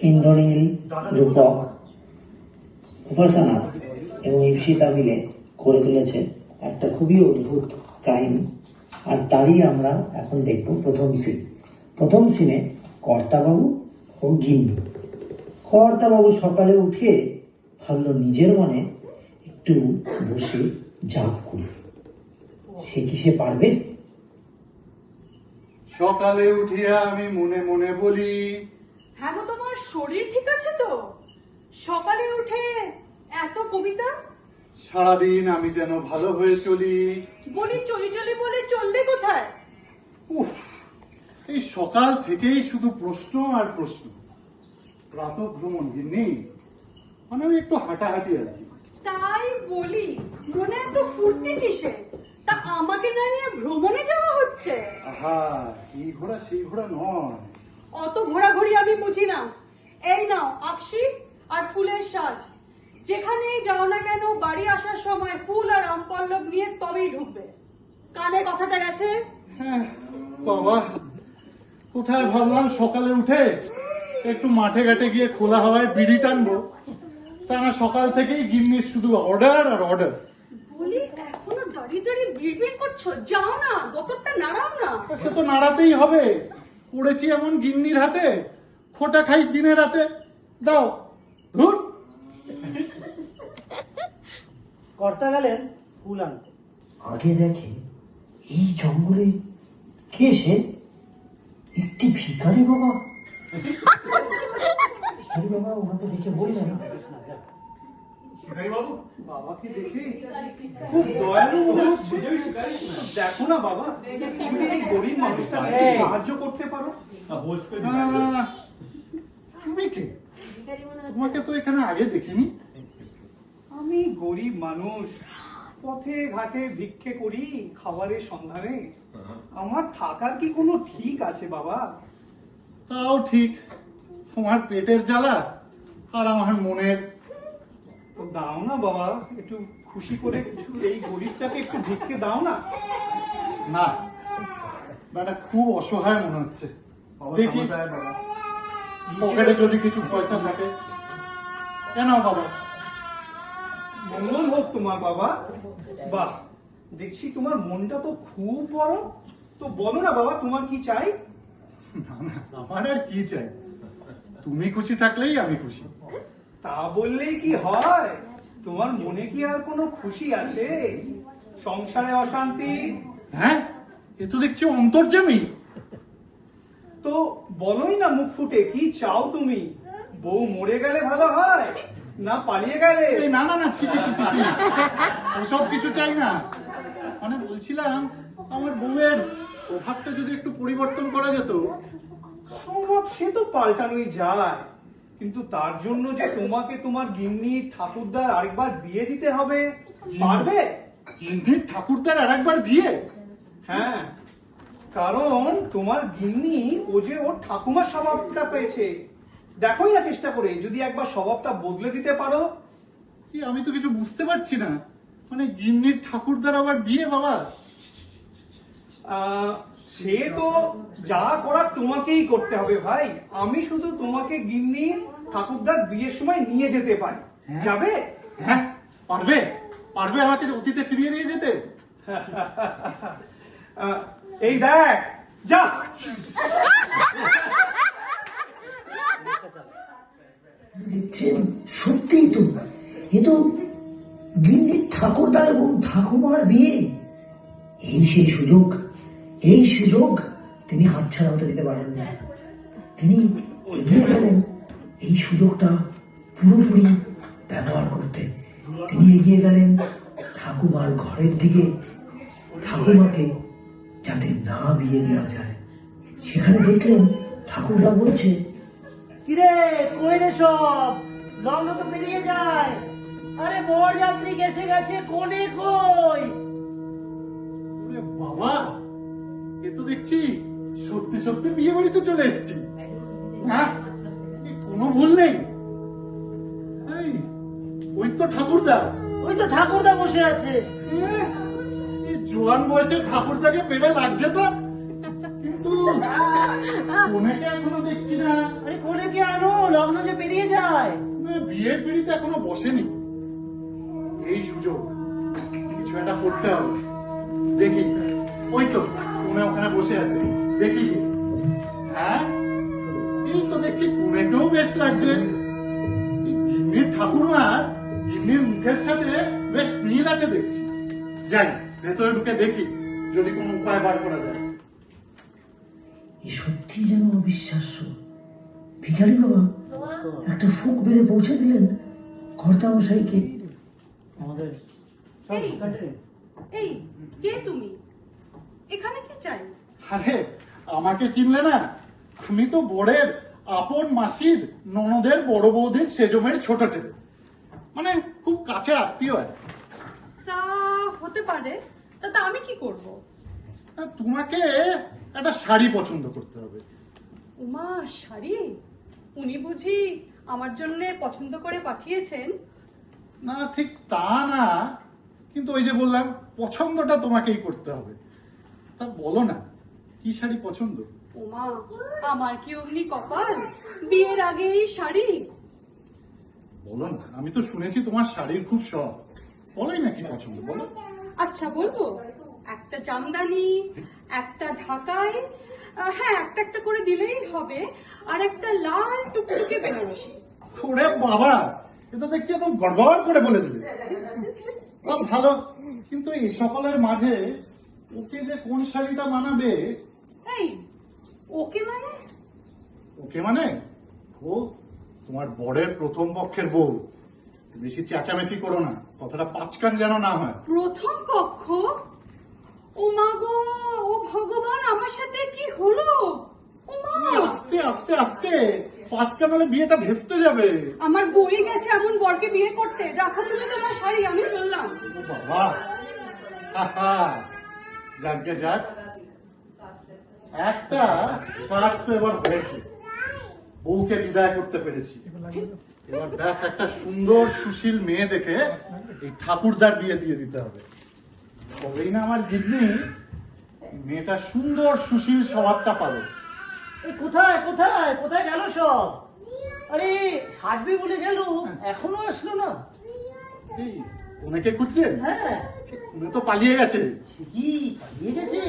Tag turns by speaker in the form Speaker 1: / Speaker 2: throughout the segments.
Speaker 1: ইন্দ্রনীল, রূপক, উপাসনা এবং ঈপ্সিতা মিলে করে তুলেছে একটা খুবই অদ্ভুত কাহিনী। আর তারই আমরা এখন দেখব প্রথম সিন। প্রথম সিনে কর্তাবাবু ও গিন্নি। কর্তাবাবু সকালে উঠে ভাবলো নিজের মনে একটু বসে জাপ করি। সে কি সে পারবে?
Speaker 2: সকালে উঠিয়া আমি মনে মনে বলি,
Speaker 3: হ্যাঁ গো, তোমার শরীর ঠিক আছে তো? সকালে উঠে এত কবিতা?
Speaker 2: সারাদিন আমি যেন ভালো হয়ে চলি।
Speaker 3: বলি চলি চলি বলে চললে কোথায়?
Speaker 2: উফ, এই সকাল থেকেই শুধু প্রশ্ন আর প্রশ্ন। প্রাত ভ্রমণ নেই, মানে আমি একটু হাঁটাহাঁটি আর কি।
Speaker 3: তাই বলি, মনে এত ফুর্তি কিসে? তা আমাকে না নিয়ে ভ্রমণে যাওয়া হচ্ছে?
Speaker 2: আহা, এই ঘোড়া সেই ঘোড়া নয়।
Speaker 3: অত ঘোরাঘুরি আমি বুঝি না। এই নাও আকশি আর ফুলের সাজ। যেখানেই যাও না কেন বাড়ি আসার সময় ফুল আর আমপল্লব নিয়ে তবেই ঢুকবে। কানে কথাটা গেছে?
Speaker 2: হ্যাঁ বাবা, কোথায় ভাবলাম সকালে উঠে একটু মাঠে ঘাটে গিয়ে খোলা হাওয়ায় বিড়ি টানবো, তা না সকাল থেকেই গিন্নির শুধু অর্ডার আর অর্ডার।
Speaker 3: বলি এখনো দাঁড়িয়ে দাঁড়িয়ে বিড়বিড় করছো? যাও না, গতরটা নাড়াও না।
Speaker 2: সে তো নাড়াতেই হবে, পড়েছি এমন গিন্নির হাতে, খোটা খাইস দিনে রাতে। দাও ধুর।
Speaker 1: কর্তা গেলেন ফুল আনতে। আগে দেখে এই জঙ্গলে কে সে? একটি ভিখারি বাবা। ভিখারি বাবা ওনাকে দেখে বললেন,
Speaker 4: বাবু, বাবাকে দেখে খুব দয়ালু মনে হচ্ছে। দেখো না বাবা, তুমি এই গরিব মানুষটাকে একটু সাহায্য করতে পারো।
Speaker 2: তুমি কে? তোমাকে তো এখানে আগে দেখিনি।
Speaker 4: আমি গরিব মানুষ, পথে ঘাটে ভিক্ষে করি খাবারের সন্ধানে। আমার থাকার কি কোনো ঠিক আছে বাবা?
Speaker 2: তাও ঠিক, তোমার পেটের জ্বালা আর আমার মনের।
Speaker 4: তো দাও না বাবা, একটু খুশি করে কিছু এই গরিবটাকে একটু ভিক্ষে দাও না।
Speaker 2: না, ব্যাটা খুব অসহায় মনে হচ্ছে। দেখি পকেটে যদি কিছু পয়সা থাকে। কেন বাবা?
Speaker 4: মঙ্গল হোক তোমার বাবা। বাহ, দেখছি তোমার মনটা তো খুব বড়। তো বলো না বাবা, তোমার কি চাই?
Speaker 2: না না, আমার আর কি চাই? তুমি খুশি থাকলেই আমি খুশি।
Speaker 4: তা বললেই কি হয়? তোমার মনে কি আর কোনো খুশি আছে? সংসারে অশান্তি?
Speaker 2: হ্যাঁ, এ তো দেখছি অন্তর্যামী।
Speaker 4: তো বলোই না মুখ ফুটে, কি চাও তুমি? বউ মরে গেলে ভালো হয় না পালিয়ে গেলে?
Speaker 2: এই না না না, ছি ছি ছি ছি ছি। ওসব কিছু চাই না। মানে বলছিলাম, আমার বউয়ের প্রভাবটা যদি একটু পরিবর্তন করা যেত।
Speaker 4: স্বভাব সে তো পাল্টানোই যায়, কিন্তু তার জন্য যে তোমাকে তোমার গিন্নি ঠাকুরদার আরেকবার বিয়ে দিতে হবে, পারবে?
Speaker 2: গিন্নির ঠাকুরদার আর একবার বিয়ে?
Speaker 4: হ্যাঁ, কারণ তোমার গিন্নি ও যে ওর ঠাকুমার স্বভাবটা পেয়েছে। দেখোই না চেষ্টা করে, যদি একবার স্বভাবটা বদলে দিতে পারো।
Speaker 2: কি, আমি তো কিছু বুঝতে পারছি না। মানে গিন্নির ঠাকুরদার আবার বিয়ে বাবা?
Speaker 4: সে তো যা করার তোমাকেই করতে হবে ভাই। আমি শুধু তোমাকে গিন্নি ঠাকুরদার বিয়ের সময় নিয়ে যেতে পারি। যাবে?
Speaker 2: হ্যাঁ, পারবে? পারবে আমাকে অতীতে ফিরিয়ে নিয়ে যেতে?
Speaker 4: এই দেখ, যা।
Speaker 1: দেখছেন সত্যিই তো, এ তো গিন্নির ঠাকুরদার এবং ঠাকুমার বিয়ে। এই সেই সুযোগ, এই সুযোগ তিনি হাতছাড়া হতে দিতে পারেন না। তিনি এগিয়ে গেলেন এই সুযোগটা পুরোপুরি ব্যবহার করতে। তিনি এগিয়ে গেলেন ঠাকুমার ঘরের দিকে, ঠাকুমাকে যাতে না বিয়ে দেওয়া যায়। সেখানে দেখলেন ঠাকুরদা বলছে, কিরে কই রে সব, লগ্ন তো পেরিয়ে যায়। আরে বর যাত্রী গেছে গেছে, কোনে কই?
Speaker 2: ওরে বাবা, এ তো দেখছি সত্যি সত্যি বিয়ে বাড়িতে চলে এসেছি। হ্যাঁ, কোনো ভুল নেই। এই, ওই তো ঠাকুরদা।
Speaker 1: ওই তো ঠাকুরদা বসে আছে।
Speaker 2: এই জোয়ান বয়সে ঠাকুরদাকে পেলে লাগছে তো, কিন্তু কোনেকে এখনো দেখছি না।
Speaker 5: আরে কোলে কি আনো, লগ্ন যে পেরিয়ে যায়।
Speaker 2: বিয়ের পিড়িতে এখনো বসেনি। এই সুযোগ কিছু একটা করতে হবে। দেখি, ওই তো কোনে ওখানে বসে আছে, দেখি। হ্যাঁ, এই তো দেখছি কোনেকেও বেশ লাগছে। গিন্নির ঠাকুরমার গিন্নির মুখের সাথে বেশ মিল আছে দেখছি। যাই ভেতরে ঢুকে দেখি যদি কোনো উপায় বার করা যায়।
Speaker 1: এ সত্যি যেন অবিশ্বাস্য। ভিখারি বাবা একটা ফুক বেড়ে পৌঁছে দিলেন কর্তামশাইকে।
Speaker 5: আমাদের
Speaker 3: এই, এই কে তুমি? এখানে কি চাই?
Speaker 2: আরে আমাকে চিনলে না? আমি তো বরের আপন মাসির ননদের বড় বৌদির সেজমের ছোট ছেলে, মানে খুব কাছের আত্মীয় আর।
Speaker 3: তা হতে পারে। তা আমি কি করব?
Speaker 2: তোমাকে একটা শাড়ি পছন্দ করতে হবে।
Speaker 3: উমা, শাড়ি? উনি বুঝি আমার জন্য পছন্দ করে পাঠিয়েছেন?
Speaker 2: না ঠিক তা না, কিন্তু ওই যে বললাম পছন্দটা তোমাকেই করতে হবে। তা বলো না কি শাড়ি পছন্দ?
Speaker 3: উমা, আমার কি অমনি কপাল, বিয়ের আগেই শাড়ি?
Speaker 2: বলো না, আমি তো শুনেছি তোমার শাড়ির খুব শখ। বলোই না কি পছন্দ, বলো।
Speaker 3: আচ্ছা বলবো, একটা জামদানি, একটা ঢাকাই, হ্যাঁ একটা একটা করে দিলেই হবে, আর একটা লাল টুকটুকে বেনারসি।
Speaker 2: ওরে বাবা, এ তো দেখছি একদম গড়গড় করে বলে দিলে। ভালো, কিন্তু এই সকলের মাঝে ওকে যে কোন শাড়িটা মানাবে?
Speaker 3: এই, ওকে মানে?
Speaker 2: ওকে মানে ও তোমার বরের প্রথম পক্ষের বউ। বেশি চেঁচামেচি করো না, কথাটা পাঁচকান যেন না হয়।
Speaker 3: প্রথম পক্ষ? ও মা গো, ও ভগবান, আমার সাথে কি হলো? ও মা,
Speaker 2: আস্তে আস্তে আস্তে, পাঁচকান হলে বিয়েটা ভেস্তে যাবে।
Speaker 3: আমার বই গেছে এমন বরকে বিয়ে করতে। রাখো তুমি তোমার শাড়ি, আমি চললাম।
Speaker 2: ও বাবা, হাহা, যাকে যাক, একটা কাজ তো এবার হয়েছে। বউকে বিদায় করতে পেরেছি। এবার দেখ, একটা সুন্দর সুশীল মেয়ে দেখে এই ঠাকুরদার বিয়ে দিয়ে দিতে হবে। তবেই না আমার গিন্নি মেয়েটা সুন্দর সুশীল স্বভাবটা পাবে।
Speaker 5: এই কোথায় কোথায় কোথায় গেল সব? আরে সাজবে বলে গেল, এখনো আসলো না।
Speaker 2: এই ওনাকে খুঁজছেন?
Speaker 5: হ্যাঁ,
Speaker 2: উনি তো পালিয়ে গেছে।
Speaker 5: সে কি পালিয়ে গেছে?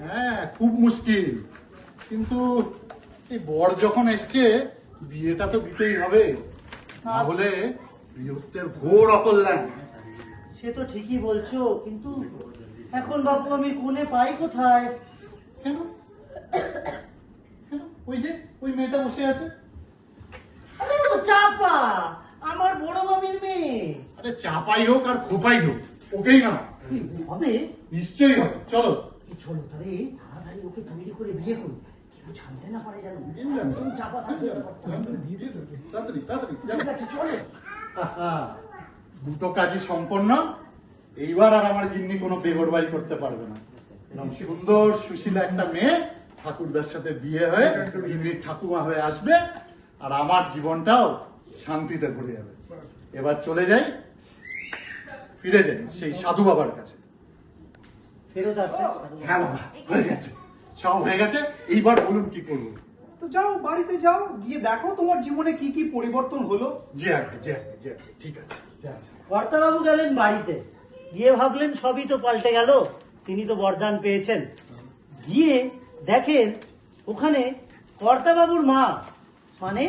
Speaker 2: হ্যাঁ, খুব মুশকিল। কিন্তু এই বর যখন এসছে, বিয়েটা তো দিতেই হবে, না হলে গৃহস্থের ঘোর অকল্যাণ।
Speaker 5: সে তো ঠিকই বলছো, কিন্তু এখন বাপু আমি কোণে পাই কোথায়?
Speaker 2: কেন? কেন? ওই যে ওই মেয়েটা বসে আছে।
Speaker 5: আরে ও চাপা, আমার বড় মামির মেয়ে।
Speaker 2: আরে চাপাই হোক আর খোপাই হোক, ওকেই না
Speaker 5: হবে?
Speaker 2: নিশ্চয়ই হবে। চলো।
Speaker 5: এই চলো তাহলে তাড়াতাড়ি ওকে তৈরি করে বিয়ে করি। কেউ জানতে না পারে জানো। তুমি চাপা থাকতে
Speaker 2: তাড়াতাড়ি তাড়াতাড়ি
Speaker 5: ঠিক আছে, চলো।
Speaker 2: আহা, দুটো কাজই সম্পন্ন। এইবার আর আমার গিন্নি কোনো বেগরবাই করতে পারবে না। এরকম সুন্দর সুশীলা একটা মেয়ে ঠাকুরদার সাথে বিয়ে হয়ে গিন্নির ঠাকুমা হয়ে আসবে, আর আমার জীবনটাও শান্তিতে ভরে যাবে। এবার চলে যাই, ফিরে যাই সেই সাধু বাবার কাছে।
Speaker 5: ফেরত আসবে?
Speaker 2: হ্যাঁ বাবা, হয়ে গেছে, সব হয়ে গেছে। এইবার বলুন কি করবো?
Speaker 4: তো যাও, বাড়িতে যাও, গিয়ে দেখো তোমার জীবনে কি কি পরিবর্তন হলো।
Speaker 2: জি আগে, জি আগে, জি আগে, ঠিক আছে, যা যা।
Speaker 5: কর্তাবাবু গেলেন বাড়িতে, গিয়ে ভাবলেন সবই তো পাল্টে গেল, তিনি তো বরদান পেয়েছেন। গিয়ে দেখেন ওখানে কর্তাবাবুর মা, মানে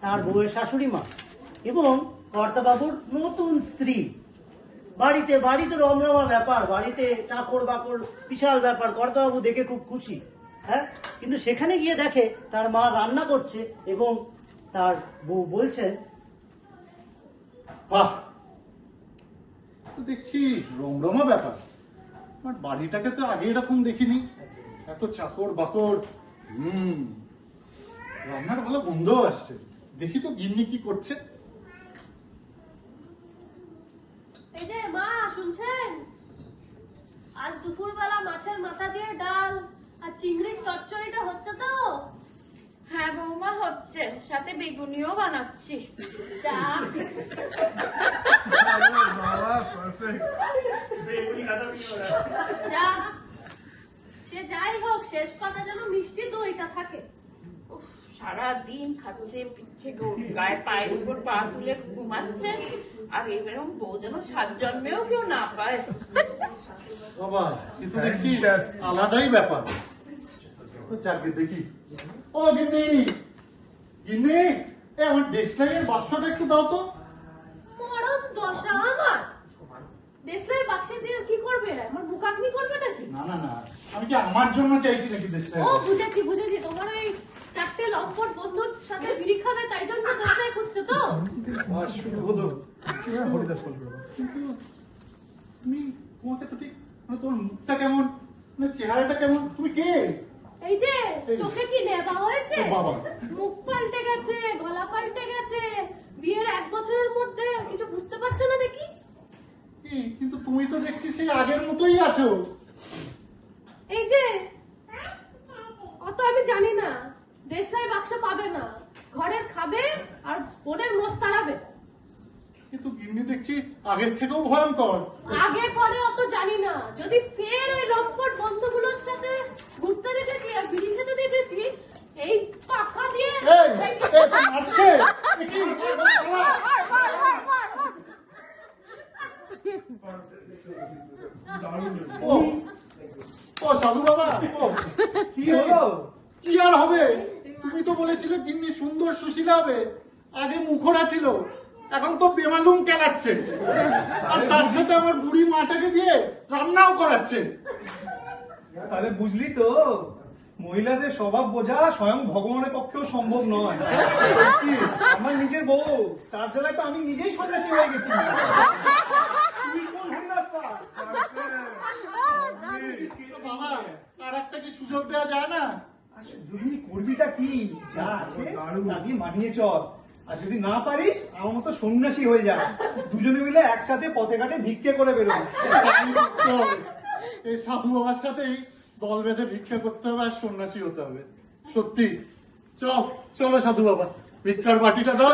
Speaker 5: তার বউয়ের শাশুড়ি মা, এবং কর্তাবাবুর নতুন স্ত্রী। বাড়িতে বাড়িতে রমরমা ব্যাপার, বাড়িতে চাকর বাকর বিশাল ব্যাপার। কর্তাবাবু দেখে খুব খুশি। হ্যাঁ, কিন্তু সেখানে গিয়ে দেখে তার মা রান্না করছে এবং তার বউ বলছেন,
Speaker 2: বাহ, তো দেখছি রমরমা ব্যাপার। আমার বাড়িটাকে তো আগে এরকম দেখিনি, এত চাকর বাকর। রান্নার ভালো গন্ধ আসছে। দেখি তো গিন্নি কি করছে।
Speaker 6: এই যে মা, শুনছেন? আজ দুপুরবেলা মাছের মাথা দিয়ে ডাল আর চিংড়ির চচ্চড়িটা হচ্ছে তো?
Speaker 7: হ্যাঁ বৌমা, হচ্ছে, সাথে বেগুনিও বানাচ্ছি।
Speaker 6: যা, যা, সে যাই হোক শেষ কথা যেন মিষ্টি দইটা থাকে।
Speaker 7: উফ, সারাদিন খাচ্ছে পিচ্ছে গায়ে পায়ের উপর পা তুলে ঘুমাচ্ছে, আর এরকম বউ যেন 7 জন্মেও কেউ না পায়।
Speaker 2: বাবা এ তো দেখছি আলাদাই ব্যাপার। তো যাকে দেখি। ও গিন্নি, গিন্নি, এ আমার দেশলাইয়ের বাক্সটা একটু দাও তো।
Speaker 6: মরণ দশা আমার। দেশলাই বাক্সে দিয়ে কি করবে? আমার বুকাগ্নি করবে নাকি?
Speaker 2: না না না, আমি কি আমার জন্য চাইছি নাকি দেশলাই?
Speaker 6: ও বুঝেছি বুঝেছি, তোমার ওই 4টে লম্পট বন্ধুর সাথে বিড়ি খাবে তাই জন্য দেশলাই খুঁজছো তো?
Speaker 2: আর শুরু হলো হরিদাস বলবে। কিন্তু তুমি, তোমাকে তো ঠিক মানে তোমার মুখটা কেমন, মানে চেহারাটা কেমন, তুমি কে?
Speaker 6: এই যে
Speaker 2: এই।
Speaker 6: চোখে কি নেবা হয়েছে?
Speaker 2: ও বাবা।
Speaker 6: মুখ পাল্টে গেছে, গলা পাল্টে গেছে, বিয়ের 1 বছরের মধ্যে কিছু বুঝতে পারছো না দেখি?
Speaker 2: কি, কিন্তু তুমি তো দেখছি সেই আগের মতোই আছো।
Speaker 6: এই যে অত আমি জানি না, দেশলাই বাক্স পাবে না, ঘরের খাবে আর বোনের মোষ তাড়াবে।
Speaker 2: কিন্তু গিন্নি দেখছি আগের থেকেও ভয়ঙ্কর।
Speaker 6: আগে পরে অত জানি না, যদি ফের ওই লম্পট বন্ধুগুলোর সাথে ঘুরতে দেখেছি আর বিড়ি খেতে দেখেছি, এই পাখা দিয়ে
Speaker 2: এই, এই, মারছে? এ কি? ও, ও সাধু বাবা, ও,
Speaker 4: কি হলো?
Speaker 2: কি আর হবে? তুমি তো বলেছিলে গিন্নি সুন্দর সুশীলা হবে। আগে মুখরা ছিল, এখন তো বেমালুম কেলাচ্ছে। আর তার সাথে আমার বুড়ি মাটাকে দিয়ে রান্নাও করাচ্ছে।
Speaker 4: তাহলে বুঝলি তো, মহিলাদের স্বভাব বোঝা স্বয়ং ভগবানের পক্ষেও সম্ভব নয়।
Speaker 2: কি?
Speaker 4: আমার নিজের বউ, তার জ্বালায় তো আমি নিজেই সন্ন্যাসী হয়ে গেছি। তুই কোন হরিদাস পাল?
Speaker 2: বাবা, আর একটা কি সুযোগ দেওয়া যায় না?
Speaker 4: আর যদি করবিটা কি, যা আছে তা দিয়ে মানিয়ে চল। আর যদি না পারিস আমার মতো সন্ন্যাসী হয়ে যা, দুজনে মিলে একসাথে পথে ঘাটে ভিক্ষে করে বেরোবো।
Speaker 2: তো এই সাধু বাবার সাথেই দল বেঁধে ভিক্ষা করতে হবে আর সন্ন্যাসী হতে হবে। সত্যি, চলো সাধু বাবা, ভিক্ষার বাটিটা দাও।